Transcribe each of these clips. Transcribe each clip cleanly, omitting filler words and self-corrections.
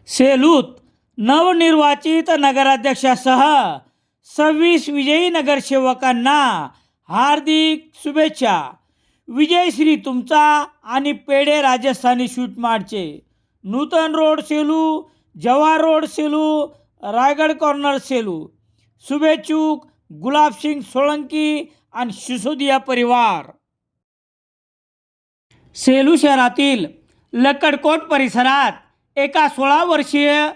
सेलूत नवनिर्वाचित नगराध्यक्षासह 26 विजयी नगरसेवकांना हार्दिक शुभेच्छा. विजयश्री तुमचा आणि पेढे राजस्थानी स्वीट मार्टचे. Nutan road Selu, Jawahar road Selu, Raigad corner Selu. शुभेच्छुक गुलाबसिंग सोळंकी आणि सिसोदिया परिवार. सेलू शहरातील लक्कडकोट परिसरात एका 16 वर्षीय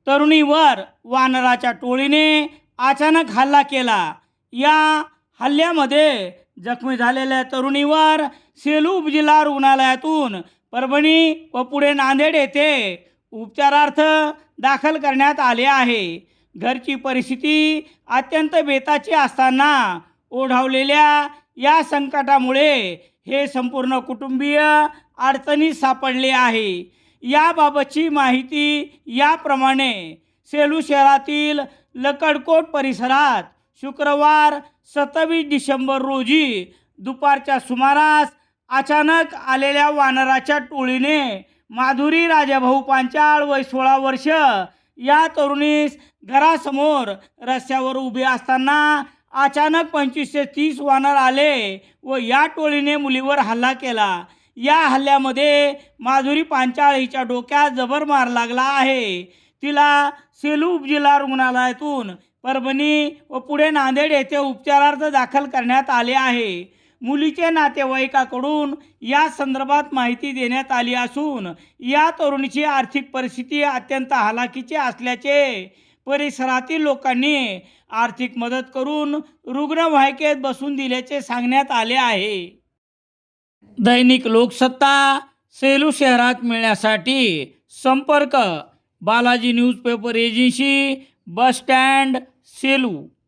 तरुणीवर वानराच्या टोळीने अचानक हल्ला केला. या हल्ल्यामध्ये जखमी झालेल्या तरुणीवर सेलू उपजिल्हा रुग्णालयातून परभणी व पुढे नांदेड येथे उपचारार्थ दाखल करण्यात आले आहे. घरची परिस्थिती अत्यंत बेताची असताना ओढावलेल्या या संकटामुळे हे संपूर्ण कुटुंबीय अडचणीत सापडले आहे. याबाबतची माहिती याप्रमाणे. सेलू शहरातील लक्कडकोट परिसरात शुक्रवार 27 डिसेंबर रोजी दुपारच्या सुमारास अचानक आलेल्या वानराच्या टोळीने माधुरी राजाभाऊ पांचाळ वय 16 वर्ष या तरुणीस घरासमोर रस्त्यावर उभे असताना अचानक 25 ते 30 वानर आले व या टोळीने मुलीवर हल्ला केला. या हल्ल्यामध्ये माधुरी पांचाळ हिच्या डोक्यात जबर मार लागला आहे. तिला सेलू उपजिल्हा रुग्णालयातून परभणी व पुढे नांदेड येथे उपचारार्थ दाखल करण्यात आले आहे. मुलीचे नातेवाईकाकडून या संदर्भात माहिती देण्यात आली असून या तरुणीची आर्थिक परिस्थिती अत्यंत हलाखीची असल्याचे परिसरातील लोकांनी आर्थिक मदत करून रुग्णवाहिकेत बसून दिल्याचे सांगण्यात आले आहे. दैनिक लोकसत्ता सेलू शहरात मिळण्यासाठी संपर्क Balaji newspaper agency, bus stand, Selu.